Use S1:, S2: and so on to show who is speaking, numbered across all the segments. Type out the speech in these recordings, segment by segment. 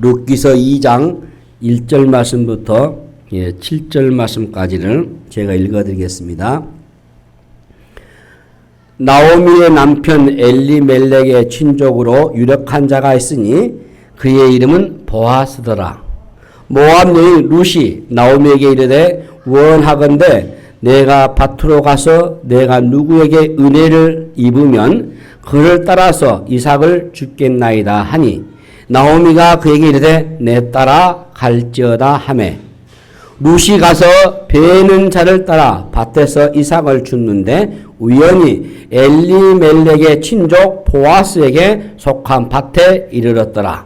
S1: 룻기서 2장 1절 말씀부터 7절 말씀까지를 제가 읽어드리겠습니다. 나오미의 남편 엘리멜렉의 친족으로 유력한 자가 있으니 그의 이름은 보아스더라. 모압 여인 룻이 나오미에게 이르되 원하건대 내가 밭으로 가서 내가 누구에게 은혜를 입으면 그를 따라서 이삭을 주겠나이다 하니 나오미가 그에게 이르되 내 따라 갈지어다 하매 룻이 가서 베는 자를 따라 밭에서 이삭을 줍는데 우연히 엘리멜렉의 친족 보아스에게 속한 밭에 이르렀더라.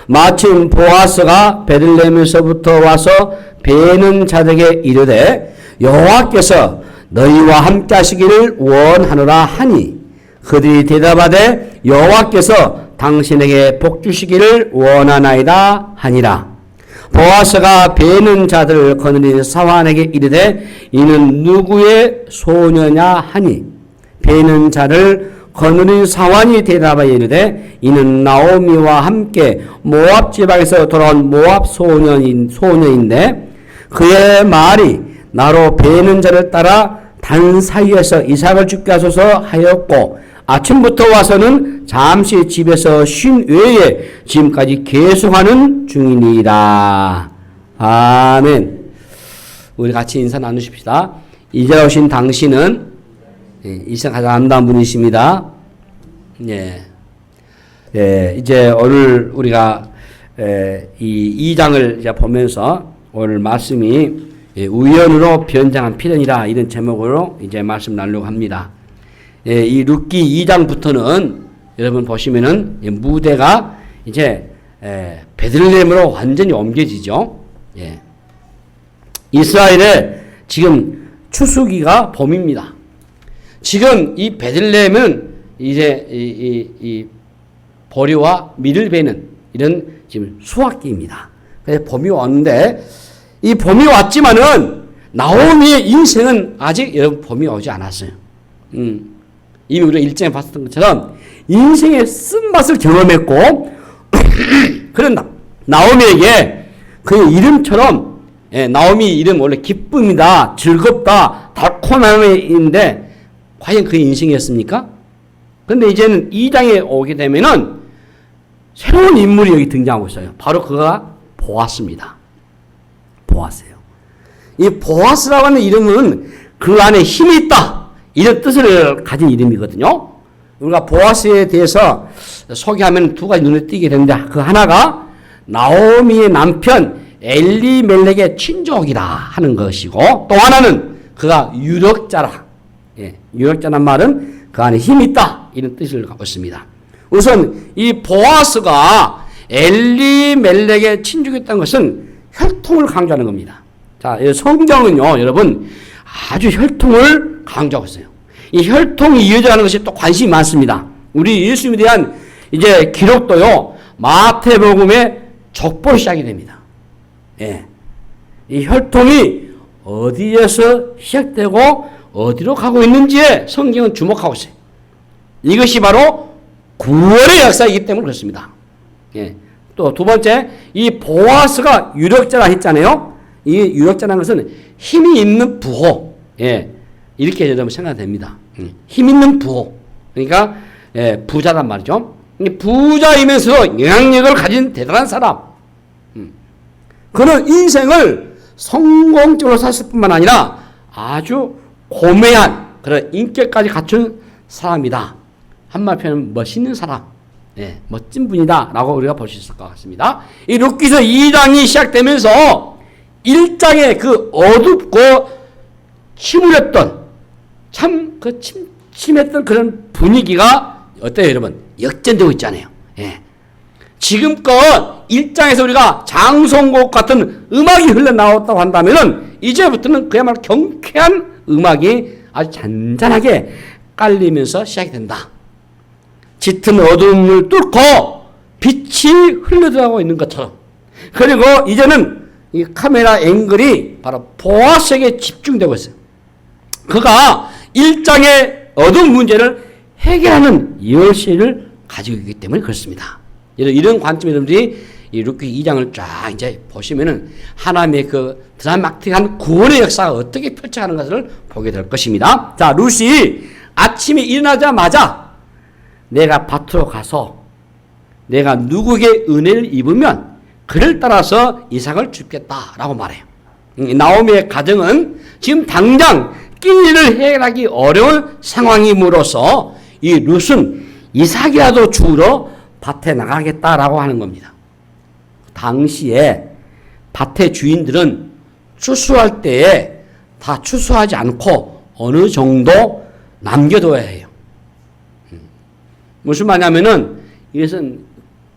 S1: 마침 보아스가 베들레헴에서부터 와서 베는 자들에게 이르되 여호와께서 너희와 함께 하시기를 원하노라 하니 그들이 대답하되 여호와께서 당신에게 복 주시기를 원하나이다 하니라. 보아스가 베는 자들을 거느린 사환에게 이르되 이는 누구의 소녀냐 하니 베는 자를 거느린 사환이 대답하여 이르되 이는 나오미와 함께 모압 지방에서 돌아온 모압 소녀인데 그의 말이 나로 베는 자를 따라 단 사이에서 이삭을 죽게 하소서 하였고 아침부터 와서는 잠시 집에서 쉰 외에 지금까지 계속하는 중이니라. 아멘. 우리 같이 인사 나누십시다. 이제 오신 당신은 이상 가장 아름다운 분이십니다. 이제 오늘 우리가 이 2장을 이제 보면서 오늘 말씀이 우연으로 변장한 필연이라 이런 제목으로 이제 말씀 나누려고 합니다. 이 룻기 2장부터는 여러분 보시면은 무대가 이제 베들레헴으로 완전히 옮겨지죠. 이스라엘의 지금 추수기가 봄입니다. 지금 이 베들레헴은 이제 이 보리와 밀을 베는 이런 지금 수확기입니다. 그래서 봄이 왔는데 이 봄이 왔지만은 나오미의 인생은 아직 여러분 봄이 오지 않았어요. 이미 우리가 일장에 봤었던 것처럼 인생의 쓴맛을 경험했고 그런 나오미에게 그 이름처럼 나오미 이름 원래 기쁨이다, 즐겁다, 달콤함인데 과연 그 인생이었습니까? 그런데 이제는 2장에 오게 되면은 새로운 인물이 여기 등장하고 있어요. 바로 그가 보아스입니다. 보아스예요. 이 보아스라고 하는 이름은 그 안에 힘이 있다. 이런 뜻을 가진 이름이거든요. 우리가 보아스에 대해서 소개하면 두 가지 눈에 띄게 되는데 그 하나가 나오미의 남편 엘리멜렉의 친족이다 하는 것이고 또 하나는 그가 유력자라. 유력자란 말은 그 안에 힘이 있다. 이런 뜻을 갖고 있습니다. 우선 이 보아스가 엘리멜렉의 친족이었다는 것은 혈통을 강조하는 겁니다. 자, 성경은요, 여러분 아주 혈통을 강조하고 있어요. 이 혈통이 이어져가는 것이 또 관심이 많습니다. 우리 예수님에 대한 이제 기록도요, 마태복음의 족보로 시작이 됩니다. 이 혈통이 어디에서 시작되고 어디로 가고 있는지에 성경은 주목하고 있어요. 이것이 바로 구원의 역사이기 때문에 그렇습니다. 또 두 번째, 이 보아스가 유력자라 했잖아요. 이 유력자라는 것은 힘이 있는 부호. 이렇게 여러분 생각됩니다. 힘 있는 부호. 그러니까 부자란 말이죠. 부자이면서 영향력을 가진 대단한 사람. 그는 인생을 성공적으로 샀을 뿐만 아니라 아주 고매한 그런 인격까지 갖춘 사람이다. 한말 표현은 멋있는 사람. 멋진 분이다 라고 우리가 볼 수 있을 것 같습니다. 이 룻기서 2장이 시작되면서 1장의 그 어둡고 침울했던 참 그 침침했던 그런 분위기가 어때요 여러분? 역전되고 있잖아요. 지금껏 1장에서 우리가 장송곡 같은 음악이 흘러나왔다고 한다면은 이제부터는 그야말로 경쾌한 음악이 아주 잔잔하게 깔리면서 시작이 된다. 짙은 어둠을 뚫고 빛이 흘러들어가고 있는 것처럼. 그리고 이제는 이 카메라 앵글이 바로 보아스에게 집중되고 있어요. 그가 1장의 어두운 문제를 해결하는 열쇠를 가지고 있기 때문에 그렇습니다. 이런 관점에 여러분들이 이 룻기 2장을 쫙 이제 보시면은 하나님의 그 드라마틱한 구원의 역사가 어떻게 펼쳐가는 것을 보게 될 것입니다. 자, 룻이 아침에 일어나자마자 내가 밭으로 가서 내가 누구에게 은혜를 입으면 그를 따라서 이삭을 줍겠다라고 말해요. 나오미의 가정은 지금 당장 끼니를 해결하기 어려운 상황임으로써 이 룻은 이삭이라도 주우러 밭에 나가겠다라고 하는 겁니다. 당시에 밭의 주인들은 추수할 때에 다 추수하지 않고 어느 정도 남겨둬야 해요. 무슨 말이냐면은 이것은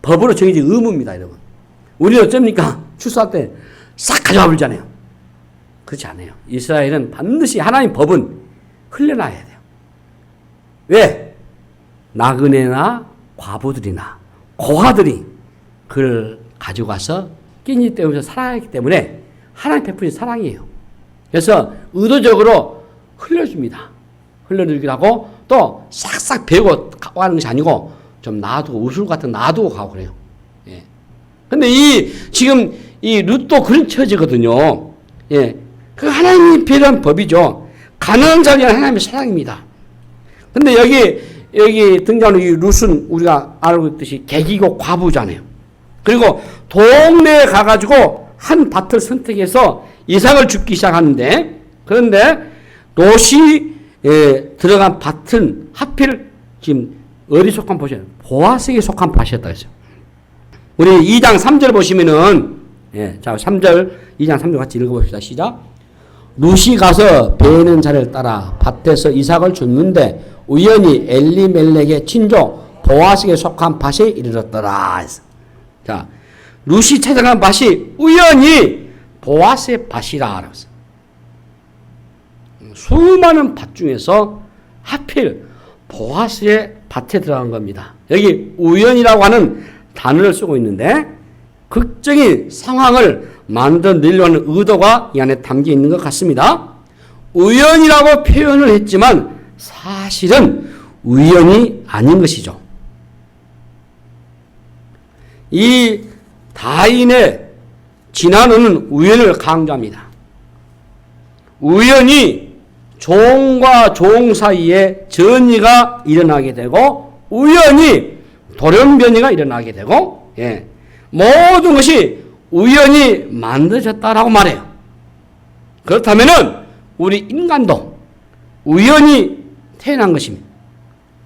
S1: 법으로 정해진 의무입니다, 여러분. 우리는 어쩝니까? 추수할 때 싹 가져와 버리잖아요. 그렇지 않아요. 이스라엘은 반드시 하나님 법은 흘려놔야 돼요. 왜? 나그네나 과부들이나 고아들이 그걸 가지고 가서 끼니 때우면서 살아야 하기 때문에 하나님 베푸신 사랑이에요. 그래서 의도적으로 흘려줍니다. 흘려주기도 하고 또 싹싹 베고 가는 것이 아니고 좀 놔두고 우슬 같은 놔두고 가고 그래요. 예. 근데 지금 이 룻도 그런 처지거든요. 예. 그 하나님이 필요한 법이죠. 가난한 자리는 하나님의 사랑입니다. 근데 여기 등장하는 이 룻은 우리가 알고 있듯이 계기고 과부잖아요. 그리고 동네에 가가지고 한 밭을 선택해서 이삭을 줍기 시작하는데, 그런데 롯이 들어간 밭은 하필 지금 어디 속한 밭이에요? 보아스에게 속한 밭이었다 했어요. 우리 2장 3절 보시면은, 자, 3절, 2장 3절 같이 읽어봅시다. 시작. 룻이 가서 베는 자를 따라 밭에서 이삭을 줍는데 우연히 엘리멜렉의 친조 보아스에게 속한 밭에 이르렀더라. 자, 룻이 찾아간 밭이 우연히 보아스의 밭이라. 수많은 밭 중에서 하필 보아스의 밭에 들어간 겁니다. 여기 우연이라고 하는 단어를 쓰고 있는데 극적인 상황을 만들어내려고 하는 의도가 이 안에 담겨 있는 것 같습니다. 우연이라고 표현을 했지만 사실은 우연이 아닌 것이죠. 이 다인의 진화론은 우연을 강조합니다. 우연히 종과 종 사이에 전이가 일어나게 되고 우연히 돌연변이가 일어나게 되고 모든 것이 우연히 만들어졌다라고 말해요. 그렇다면은 우리 인간도 우연히 태어난 것입니다.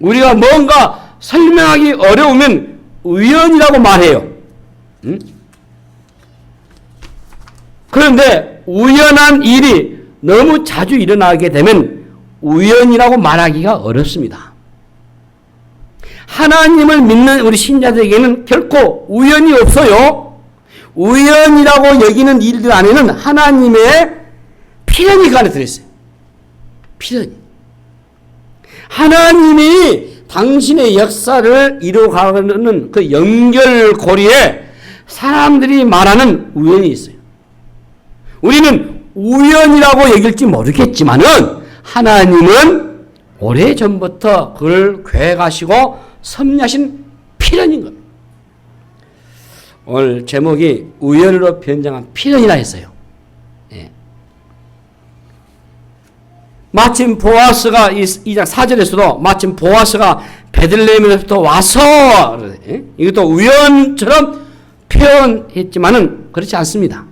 S1: 우리가 뭔가 설명하기 어려우면 우연이라고 말해요. 그런데 우연한 일이 너무 자주 일어나게 되면 우연이라고 말하기가 어렵습니다. 하나님을 믿는 우리 신자들에게는 결코 우연이 없어요. 우연이라고 여기는 일들 안에는 하나님의 필연이 그 안에 들어있어요. 필연이. 하나님이 당신의 역사를 이루어가는 그 연결고리에 사람들이 말하는 우연이 있어요. 우리는 우연이라고 여길지 모르겠지만은 하나님은 오래전부터 그걸 계획하시고 섭리하신 필연인 겁니다. 오늘 제목이 우연으로 변장한 필연이라 했어요. 마침 보아스가 이 2장 4절에서도 마침 보아스가 베들레헴에서부터 와서 이것도 우연처럼 표현했지만은 그렇지 않습니다.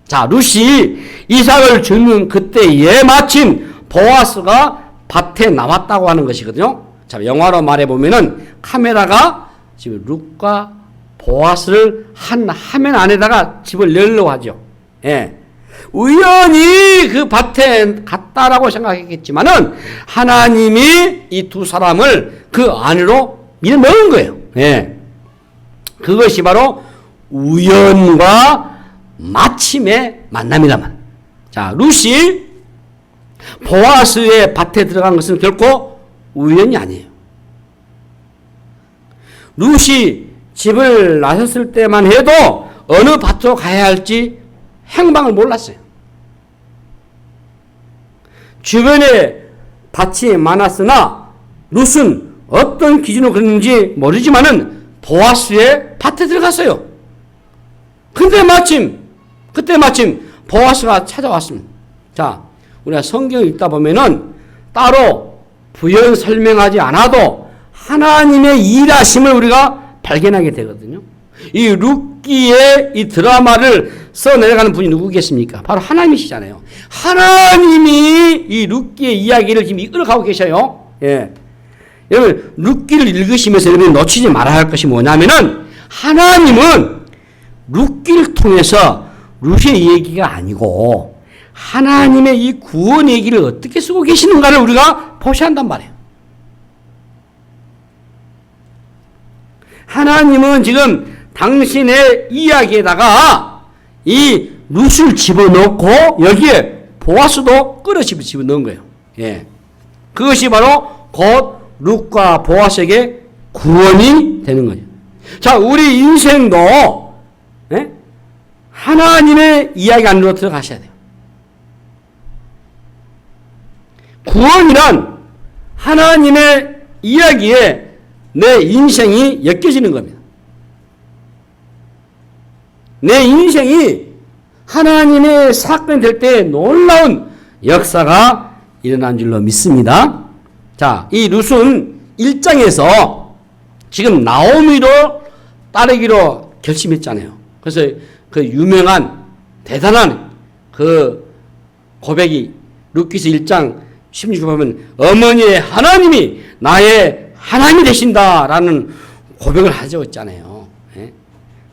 S1: 자, 룻이 이삭을 주는 그때에 마침 보아스가 밭에 나왔다고 하는 것이거든요. 자, 영화로 말해보면은 카메라가 지금 룻과 보아스를 한 화면 안에다가 집을 넣으려고 하죠. 우연히 그 밭에 갔다라고 생각했겠지만은 하나님이 이 두 사람을 그 안으로 밀어 넣은 거예요. 그것이 바로 우연과 마침의 만남이라만. 자, 룻이 보아스의 밭에 들어간 것은 결코 우연이 아니에요. 룻이 집을 나섰을 때만 해도 어느 밭으로 가야 할지 행방을 몰랐어요. 주변에 밭이 많았으나 룻은 어떤 기준으로 그랬는지 모르지만은 보아스의 밭에 들어갔어요. 근데 그때 마침 보아스가 찾아왔습니다. 자, 우리가 성경을 읽다 보면은 따로 부연 설명하지 않아도 하나님의 일하심을 우리가 발견하게 되거든요. 이 룻기의 이 드라마를 써내려가는 분이 누구겠습니까? 바로 하나님이시잖아요. 하나님이 이 룻기의 이야기를 지금 이끌어가고 계셔요. 예. 여러분, 룻기를 읽으시면서 여러분이 놓치지 말아야 할 것이 뭐냐면은 하나님은 룻기를 통해서 룻의 얘기가 아니고 하나님의 이 구원 얘기를 어떻게 쓰고 계시는가를 우리가 보셔야 한단 말이에요. 하나님은 지금 당신의 이야기에다가 이 룻을 집어넣고 여기에 보아스도 끌어 집어넣은 거예요. 예. 그것이 바로 곧 룻과 보아스에게 구원이 되는 거죠. 자, 우리 인생도 예? 하나님의 이야기 안으로 들어가셔야 돼요. 구원이란 하나님의 이야기에 내 인생이 엮여지는 겁니다. 내 인생이 하나님의 사건이 될 때 놀라운 역사가 일어난 줄로 믿습니다. 자, 이 룻은 1장에서 지금 나오미로 따르기로 결심했잖아요. 그래서 그 유명한 대단한 그 고백이 룻기서 1장 16절 보면 어머니의 하나님이 나의 하나님이 되신다라는 고백을 하죠 있잖아요. 예?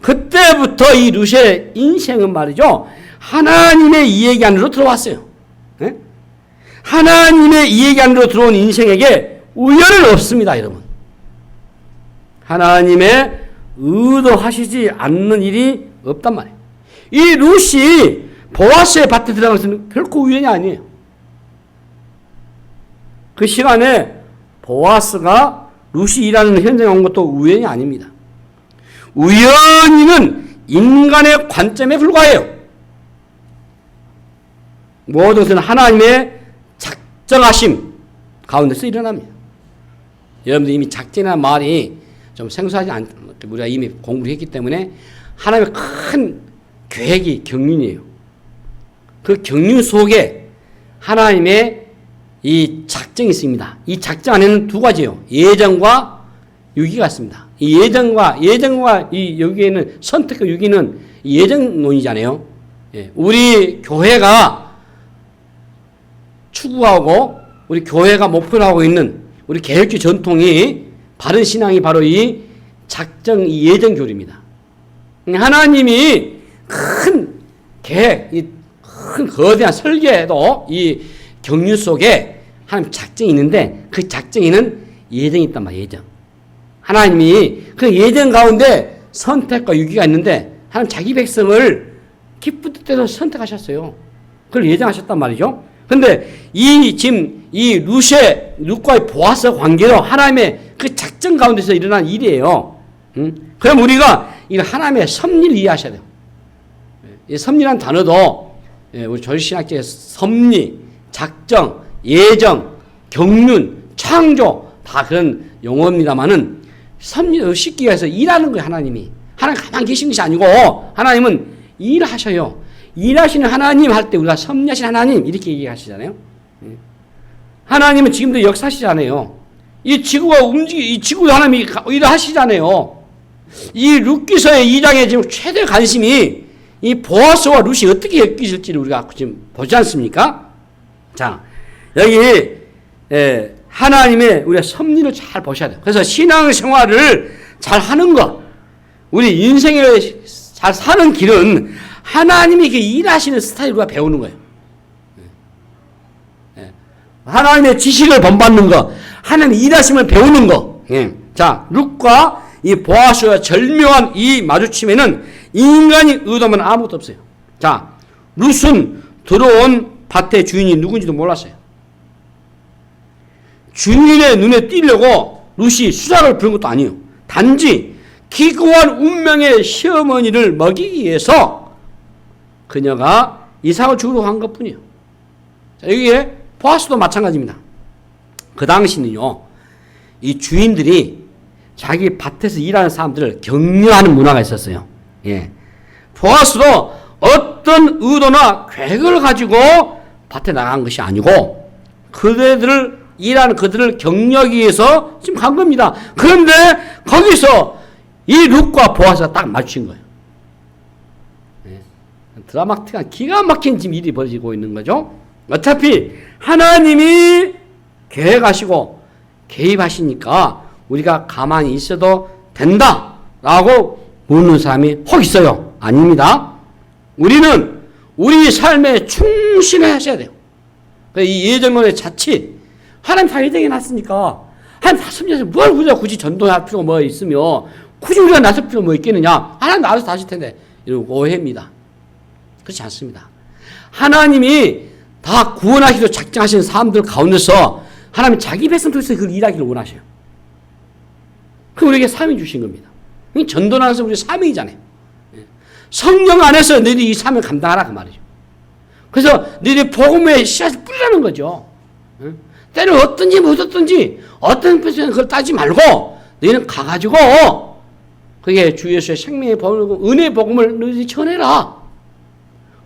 S1: 그때부터 이 룻의 인생은 말이죠. 하나님의 이야기 안으로 들어왔어요. 예? 하나님의 이야기 안으로 들어온 인생에게 우연은 없습니다, 여러분. 하나님의 의도하시지 않는 일이 없단 말이에요. 이 룻이 보아스의 밭에 들어간 것은 결코 우연이 아니에요. 그 시간에 보아스가 룻이 일하는 현장에 온 것도 우연이 아닙니다. 우연히는 인간의 관점에 불과해요. 모든 것은 하나님의 작정하심 가운데서 일어납니다. 여러분들 이미 작정이라는 말이 좀 생소하지 않, 우리가 이미 공부를 했기 때문에 하나님의 큰 계획이 경륜이에요. 그 경륜 속에 하나님의 이 작정이 있습니다. 이 작정 안에는 두 가지예요. 예정과 유기가 있습니다. 이 예정과 이 여기에는 선택과 유기는 예정론이잖아요. 예, 우리 교회가 추구하고 우리 교회가 목표로 하고 있는 우리 개혁주의 전통이 바른 신앙이 바로 이 작정, 이 예정 교리입니다. 하나님이 큰 계획, 이 큰 거대한 설계에도 이 경륜 속에 하나님 작정이 있는데 그 작정에는 예정이 있단 말이에요. 예정. 하나님이 그 예정 가운데 선택과 유기가 있는데 하나님 자기 백성을 기쁜 뜻대로 선택하셨어요. 그걸 예정하셨단 말이죠. 근데 지금 이 룻과의 보아스 관계로 하나님의 그 작정 가운데서 일어난 일이에요. 그럼 우리가 이 하나님의 섭리를 이해하셔야 돼요. 이 섭리라는 단어도 우리 조실신학적인 섭리, 작정, 예정, 경륜, 창조 다 그런 용어입니다만은 섭리 쉽게 해서 일하는 거예요. 하나님이 가만히 계신 것이 아니고 하나님은 일하셔요. 일하시는 하나님 할 때 우리가 섭리하신 하나님 이렇게 얘기하시잖아요. 하나님은 지금도 역사하시잖아요. 이 지구가 이 지구도 하나님이 일하시잖아요. 이 룻기서의 2장에 지금 최대 관심이 이 보아스와 룻이 어떻게 엮이실지를 우리가 지금 보지 않습니까? 자, 여기 하나님의 우리가 섭리를 잘 보셔야 돼요. 그래서 신앙생활을 잘 하는 것, 우리 인생을 잘 사는 길은 하나님이 이렇게 일하시는 스타일을 우리가 배우는 거예요. 하나님의 지식을 본받는 것, 하나님의 일하심을 배우는 것. 자, 룻과 이 보아스와 절묘한 이 마주침에는 인간이 의도하면 아무것도 없어요. 자, 룻은 들어온 밭의 주인이 누군지도 몰랐어요. 주인의 눈에 띄려고 룻이 수작을 부른 것도 아니에요. 단지 기구한 운명의 시어머니를 먹이기 위해서 그녀가 이삭을 주려고 한 것뿐이에요. 자, 여기에 보아스도 마찬가지입니다. 그 당시는요, 이 주인들이 자기 밭에서 일하는 사람들을 격려하는 문화가 있었어요. 예. 보아스도 어떤 의도나 계획을 가지고 밭에 나간 것이 아니고 일하는 그들을 격려하기 위해서 지금 간 겁니다. 그런데 거기서 이 룻과 보아스가 딱 맞춘 거예요. 예. 드라마틱한 기가 막힌 지금 일이 벌어지고 있는 거죠. 어차피 하나님이 계획하시고 개입하시니까 우리가 가만히 있어도 된다라고 묻는 사람이 혹 있어요. 아닙니다. 우리는 우리 삶에 충실하셔야 돼요. 이 예정론의 자칫 하나님 다 예정해 놨으니까 하나님 다 섭리해서 뭘 굳이 전도할 필요가 뭐 있으며 굳이 우리가 나설 필요가 뭐 있겠느냐. 하나님 알아서 다 하실 텐데. 이런 오해입니다. 그렇지 않습니다. 하나님이 다 구원하시기로 작정하시는 사람들 가운데서 하나님 자기 백성들에서 그걸 일하기를 원하셔요. 그럼 우리에게 사명 주신 겁니다. 전도는 안에서 우리 사명이잖아요. 성령 안에서 너희들이 이 사명을 감당하라 그 말이죠. 그래서 너희들이 복음의 씨앗을 뿌리라는 거죠. 때를 어떤지 못 어떤지 어떤 person 그걸 따지지 말고 너희는 가가지고 그게 주 예수의 생명의 복음을 은혜의 복음을 너희들이 전해라.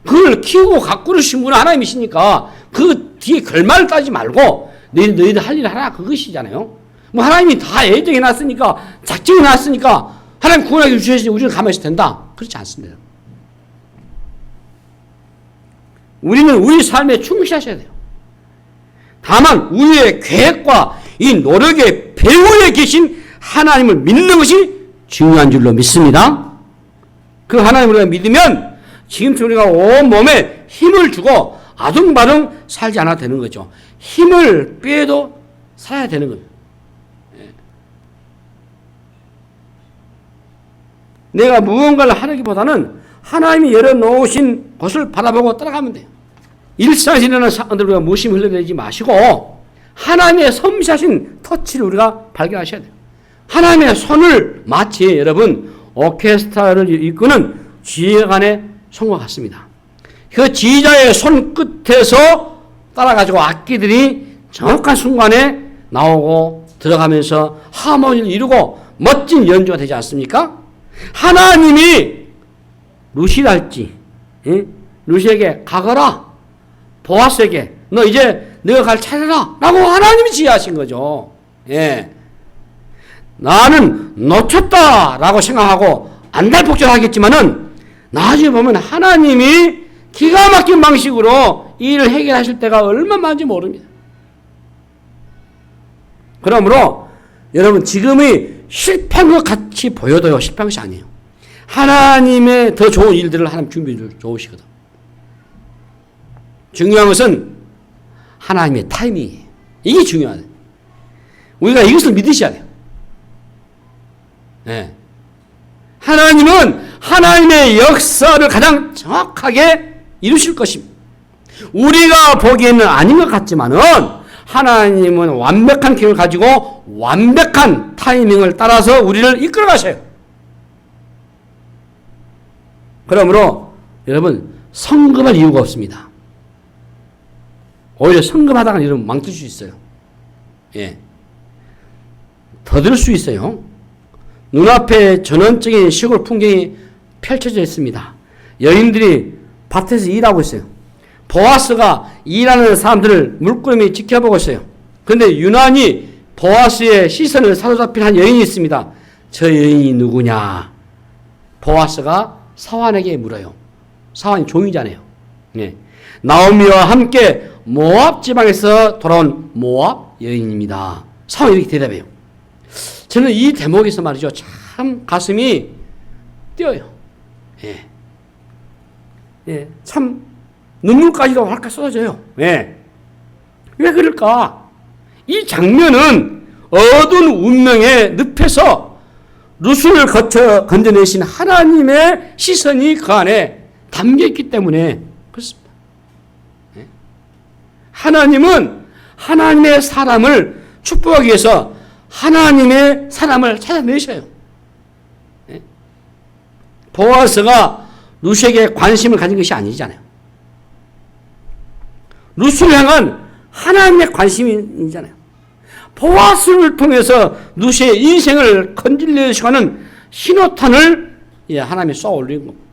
S1: 그걸 키우고 가꾸시는 분은 하나님이시니까 그 뒤에 결말을 따지지 말고 너희들 할 일을 하라 그것이잖아요. 뭐 하나님이 다 예정해 놨으니까 작정해 놨으니까 하나님 구원하기 주셔야지 우리는 가만히 있어도 된다. 그렇지 않습니다. 우리는 우리 삶에 충실하셔야 돼요. 다만 우리의 계획과 이 노력의 배후에 계신 하나님을 믿는 것이 중요한 줄로 믿습니다. 그 하나님을 우리가 믿으면 지금처럼 우리가 온몸에 힘을 주고 아둥바둥 살지 않아도 되는 거죠. 힘을 빼도 살아야 되는 겁니다. 내가 무언가를 하려기보다는 하나님이 열어놓으신 것을 바라보고 따라가면 돼요. 일상에서 일어나는 사건들 우리가 무심히 흘려내지 마시고 하나님의 섬세하신 터치를 우리가 발견하셔야 돼요. 하나님의 손을 마치 여러분 오케스트라를 이끄는 지휘관의 손과 같습니다. 그 지휘자의 손끝에서 따라가지고 악기들이 정확한 순간에 나오고 들어가면서 하모니를 이루고 멋진 연주가 되지 않습니까? 하나님이 루시랄지 루시에게 가거라 보아스에게 너 이제 너가 갈 차례라 라고 하나님이 지휘하신 거죠. 예. 나는 놓쳤다 라고 생각하고 안달복절하겠지만은 나중에 보면 하나님이 기가 막힌 방식으로 이 일을 해결하실 때가 얼마나 많은지 모릅니다. 그러므로 여러분 지금이 실패한 것 같이 보여도요 실패한 것이 아니에요. 하나님의 더 좋은 일들을 하나님 준비해 주시거든. 중요한 것은 하나님의 타이밍이에요. 이게 중요하다. 우리가 이것을 믿으셔야 돼요. 네. 하나님은 하나님의 역사를 가장 정확하게 이루실 것입니다. 우리가 보기에는 아닌 것 같지만은 하나님은 완벽한 계획을 가지고 완벽한 타이밍을 따라서 우리를 이끌어 가셔요. 그러므로 여러분 성급할 이유가 없습니다. 오히려 성급하다가 여러분 망칠 수 있어요. 예. 더들 수 있어요. 눈앞에 전원적인 시골 풍경이 펼쳐져 있습니다. 여인들이 밭에서 일하고 있어요. 보아스가 일하는 사람들을 물끄러미 지켜보고 있어요. 그런데 유난히 보아스의 시선을 사로잡힌 한 여인이 있습니다. 저 여인이 누구냐? 보아스가 사환에게 물어요. 사환이 종이잖아요. 네. 나오미와 함께 모압 지방에서 돌아온 모압 여인입니다. 사환이 이렇게 대답해요. 저는 이 대목에서 말이죠. 참 가슴이 뛰어요. 예. 예. 참 눈물까지도 할까 쏟아져요. 왜? 왜 그럴까? 이 장면은 어두운 운명의 늪에서 룻을 거쳐 건져내신 하나님의 시선이 그 안에 담겨있기 때문에 그렇습니다. 네? 하나님은 하나님의 사람을 축복하기 위해서 하나님의 사람을 찾아내셔요. 네? 보아스가 룻에게 관심을 가진 것이 아니잖아요. 룻을 향한 하나님의 관심이잖아요. 보아스를 통해서 루시의 인생을 건질려고 하는 신호탄을 하나님이 쏘아 올린 겁니다.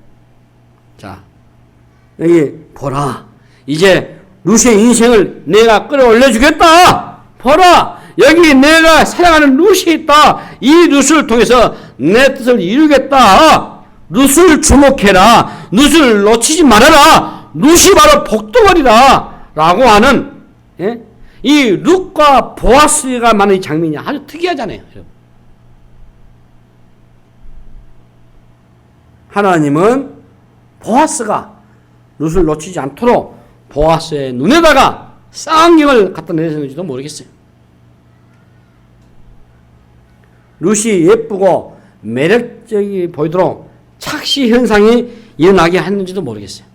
S1: 자, 여기 보라. 이제 루시의 인생을 내가 끌어올려 주겠다. 보라. 여기 내가 사랑하는 루시 있다. 이 루스를 통해서 내 뜻을 이루겠다. 루스를 주목해라. 루스를 놓치지 말아라. 루시 바로 복덩어리다. 라고 하는 이 룻과 보아스가 많은 이 장면이 아주 특이하잖아요. 하나님은 보아스가 룻을 놓치지 않도록 보아스의 눈에다가 쌍경을 갖다 내셨는지도 모르겠어요. 룻이 예쁘고 매력적이 보이도록 착시 현상이 일어나게 했는지도 모르겠어요.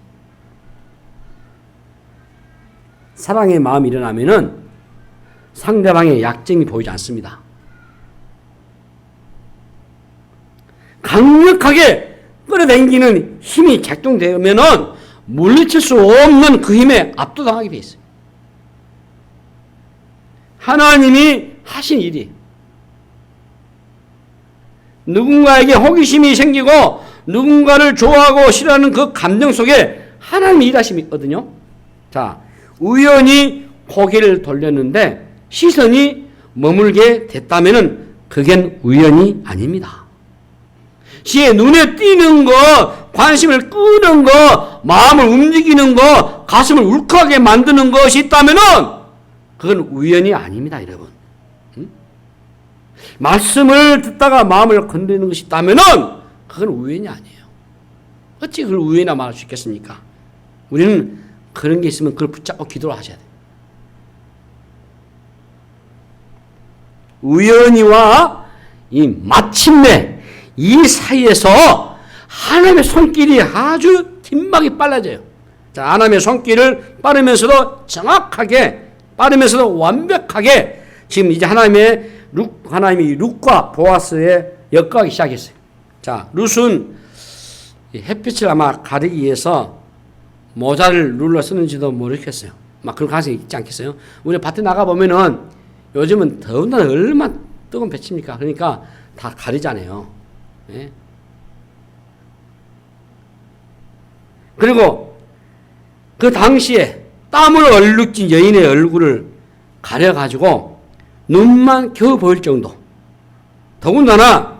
S1: 사랑의 마음이 일어나면은 상대방의 약점이 보이지 않습니다. 강력하게 끌어당기는 힘이 작동되면은 물리칠 수 없는 그 힘에 압도당하게 돼 있어요. 하나님이 하신 일이 누군가에게 호기심이 생기고 누군가를 좋아하고 싫어하는 그 감정 속에 하나님이 일하심이거든요. 자, 우연히 고개를 돌렸는데 시선이 머물게 됐다면은 그겐 우연이 아닙니다. 시의 눈에 띄는 거, 관심을 끄는 거, 마음을 움직이는 거, 가슴을 울컥하게 만드는 것이 있다면은 그건 우연이 아닙니다, 여러분. 말씀을 듣다가 마음을 건드리는 것이 있다면은 그건 우연이 아니에요. 어찌 그걸 우연이라 말할 수 있겠습니까? 우리는 그런 게 있으면 그걸 붙잡고 기도를 하셔야 돼요. 우연히와 이 마침내 이 사이에서 하나님의 손길이 아주 긴박이 빨라져요. 자, 하나님의 손길을 빠르면서도 정확하게, 빠르면서도 완벽하게 지금 이제 하나님이 룻과 보아스의 엮어가기 시작했어요. 자, 룻은 햇빛을 아마 가리기 위해서 모자를 눌러 쓰는지도 모르겠어요. 막 그런 가능성이 있지 않겠어요? 우리 밭에 나가보면은 요즘은 더군다나 얼마나 뜨거운 볕입니까? 그러니까 다 가리잖아요. 예? 그리고 그 당시에 땀을 얼룩진 여인의 얼굴을 가려가지고 눈만 겨우 보일 정도. 더군다나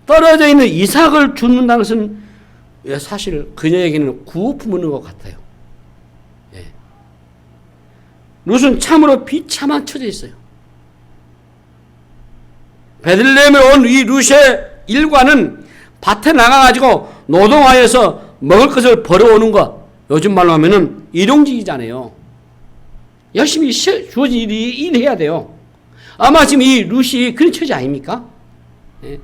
S1: 떨어져 있는 이삭을 죽는다는 것은 사실 그녀에게는 구호품 얻는 것 같아요. 예. 룻은 참으로 비참한 처지에 있어요. 베들레헴에 온 이 룻의 일과는 밭에 나가가지고 노동하여서 먹을 것을 벌어오는 것, 요즘 말로 하면은 일용직이잖아요. 열심히 주어진 일해야 돼요. 아마 지금 이 룻이 그런 처지 아닙니까? 예?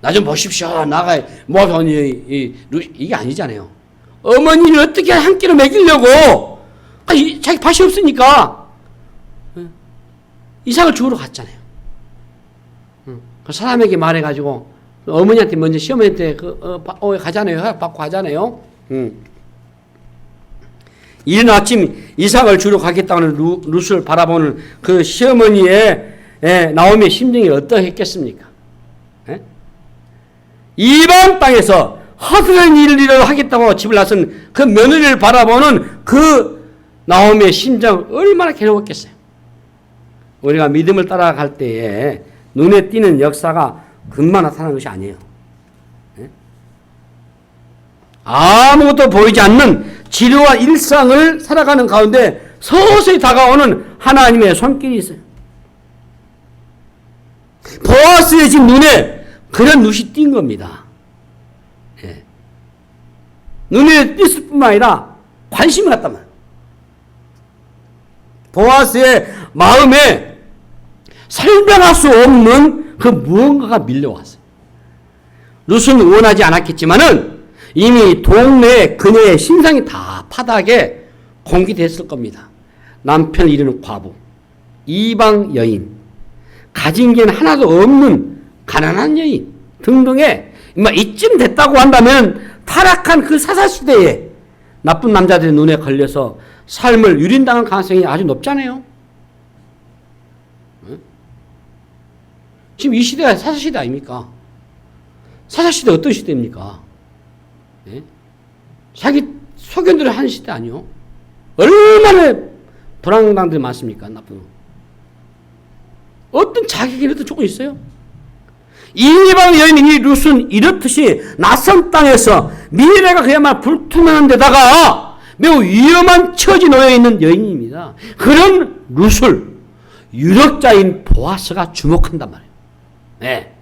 S1: 나 좀 보십시오. 나가 뭐 이게 아니잖아요. 어머니를 어떻게 한 끼로 먹이려고 자기 밭이 없으니까 이삭을 주우러 갔잖아요. 그 사람에게 말해가지고 어머니한테 먼저 시어머니한테 가잖아요. 받고 가잖아요. 이른 아침 이삭을 주러 가겠다는 룻을 바라보는 그 시어머니의 나오미의 심정이 어떠했겠습니까? 이방 땅에서 허술한 일을 하겠다고 집을 나선 그 며느리를 바라보는 그 나오미의 심정 얼마나 괴로웠겠어요. 우리가 믿음을 따라갈 때에 눈에 띄는 역사가 금방 나타나는 것이 아니에요. 아무것도 보이지 않는 지루와 일상을 살아가는 가운데 서서히 다가오는 하나님의 손길이 있어요. 보아스의 집 눈에 그런 룻이 띈 겁니다. 예. 눈에 띄을 뿐만 아니라 관심이 갔단 말이에요. 보아스의 마음에 설명할 수 없는 그 무언가가 밀려왔어요. 룻은 원하지 않았겠지만은 이미 동네에 그녀의 신상이 다 파닥에 공개됐을 겁니다. 남편을 잃은 과부, 이방 여인, 가진 게 하나도 없는 가난한 여인 등등의 이쯤 됐다고 한다면 타락한 그 사사시대에 나쁜 남자들의 눈에 걸려서 삶을 유린당할 가능성이 아주 높잖아요. 응? 지금 이 시대가 사사시대 아닙니까? 사사시대 어떤 시대입니까? 예? 자기 소견대로 하는 시대 아니요? 얼마나 불황당들이 많습니까? 나쁜 거. 어떤 자기에게 어떤 조건이 있어요? 이방 여인이 룻은 이렇듯이 낯선 땅에서 미래가 그야말로 불투명한 데다가 매우 위험한 처지 놓여 있는 여인입니다. 그런 룻을 유력자인 보아스가 주목한단 말이에요. 네.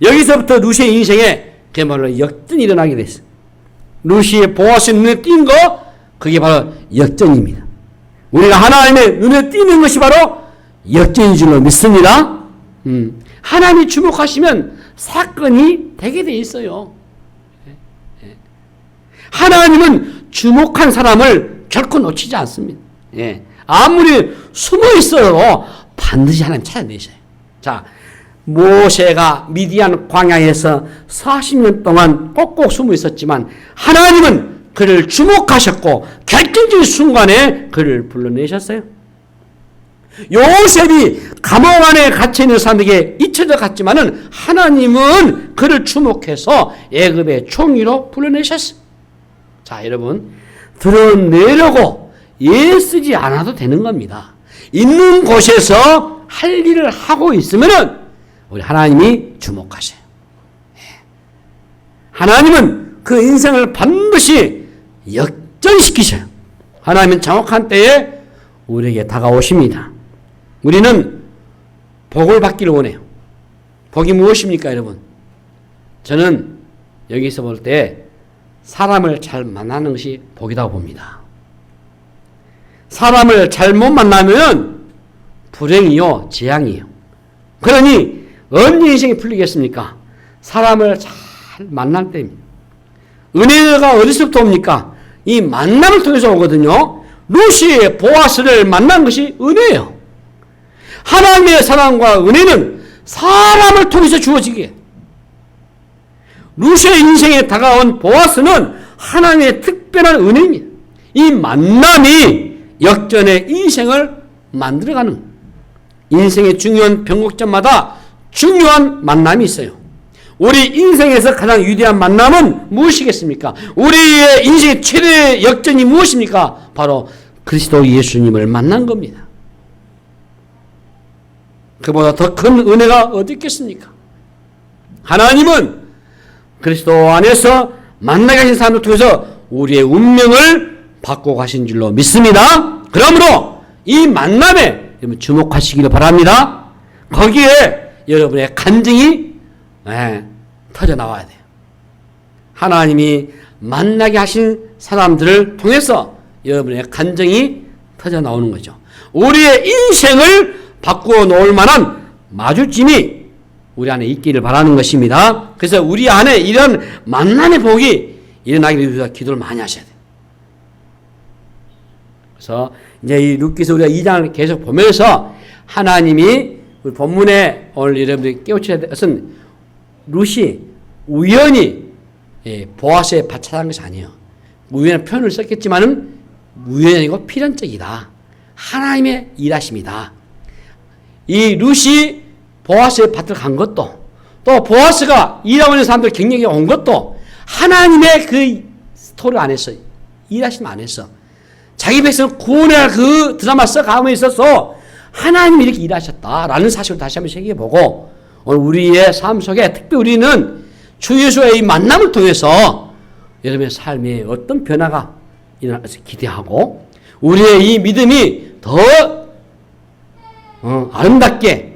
S1: 여기서부터 룻의 인생에 그야말로 역전이 일어나게 됐어요. 룻이 보아스 눈에 띈 거, 그게 바로 역전입니다. 우리가 하나님의 눈에 띄는 것이 바로 역전인 줄로 믿습니다. 하나님이 주목하시면 사건이 되게 돼 있어요. 하나님은 주목한 사람을 결코 놓치지 않습니다. 아무리 숨어 있어도 반드시 하나님 찾아내셔요. 자, 모세가 미디안 광야에서 40년 동안 꼭꼭 숨어 있었지만 하나님은 그를 주목하셨고 결정적인 순간에 그를 불러내셨어요. 요셉이 감옥 안에 갇혀있는 사람에게 잊혀져 갔지만은 하나님은 그를 주목해서 애굽의 총리로 불러내셨어요. 자, 여러분, 드러내려고 애쓰지 않아도 되는 겁니다. 있는 곳에서 할 일을 하고 있으면은 우리 하나님이 주목하셔요. 하나님은 그 인생을 반드시 역전시키셔요. 하나님은 정확한 때에 우리에게 다가오십니다. 우리는 복을 받기를 원해요. 복이 무엇입니까, 여러분? 저는 여기서 볼 때 사람을 잘 만나는 것이 복이라고 봅니다. 사람을 잘못 만나면 불행이요, 재앙이에요. 그러니 언제 인생이 풀리겠습니까? 사람을 잘 만날 때입니다. 은혜가 어디서부터 옵니까? 이 만남을 통해서 오거든요. 룻이 보아스를 만난 것이 은혜예요. 하나님의 사랑과 은혜는 사람을 통해서 주어지게. 룻의 인생에 다가온 보아스는 하나님의 특별한 은혜입니다. 이 만남이 역전의 인생을 만들어가는, 인생의 중요한 변곡점마다 중요한 만남이 있어요. 우리 인생에서 가장 위대한 만남은 무엇이겠습니까? 우리의 인생의 최대 역전이 무엇입니까? 바로 그리스도 예수님을 만난 겁니다. 그보다 더 큰 은혜가 어디 있겠습니까? 하나님은 그리스도 안에서 만나게 하신 사람을 통해서 우리의 운명을 바꿔 가신 줄로 믿습니다. 그러므로 이 만남에 주목하시기를 바랍니다. 거기에 여러분의 간증이 터져 나와야 돼요. 하나님이 만나게 하신 사람들을 통해서 여러분의 간증이 터져 나오는 거죠. 우리의 인생을 바꾸어 놓을 만한 마주침이 우리 안에 있기를 바라는 것입니다. 그래서 우리 안에 이런 만남의 복이 일어나기 위해서 기도를 많이 하셔야 돼요. 그래서 이제 이 룻기서 우리가 2장을 계속 보면서 하나님이 우리 본문에 오늘 여러분들이 깨우쳐야 될 것은 룻이 우연히 보아스의 밭을 찾아간 것이 아니에요. 우연한 표현을 썼겠지만은 우연이 아니고 필연적이다. 하나님의 일하심이다. 이 룻이 보아스의 밭을 간 것도, 또 보아스가 일하고 있는 사람들 격려에 온 것도 하나님의 그 스토리 안에서, 일하심 안에서 자기 백성을 구원할 그 드라마 써가고 있어서 하나님이 이렇게 일하셨다라는 사실을 다시 한번 새겨보고, 오늘 우리의 삶 속에 특별히 우리는 주 예수의 이 만남을 통해서 여러분의 삶에 어떤 변화가 일어나서 기대하고, 우리의 이 믿음이 더 아름답게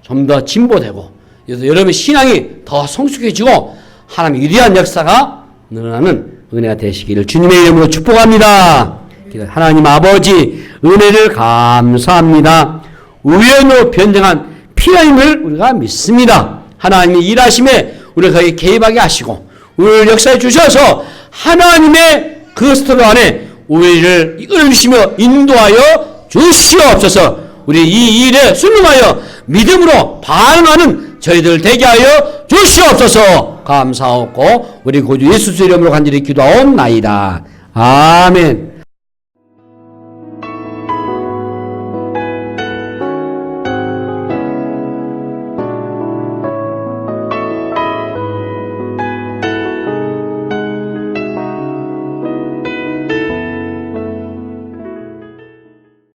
S1: 좀 더 진보되고, 여러분의 신앙이 더 성숙해지고 하나님의 위대한 역사가 늘어나는 은혜가 되시기를 주님의 이름으로 축복합니다. 하나님 아버지, 은혜를 감사합니다. 우연으로 변정한 피임을 우리가 믿습니다. 하나님이 일하심에 우리가 거기에 개입하게 하시고 우리를 역사해 주셔서 하나님의 그 스토리 안에 우리를 이끌으시며 인도하여 주시옵소서. 우리 이 일에 순응하여 믿음으로 반응하는 저희들 되게 하여 주시옵소서. 감사하고 우리 구주 예수 이름으로 간절히 기도하옵나이다. 아멘.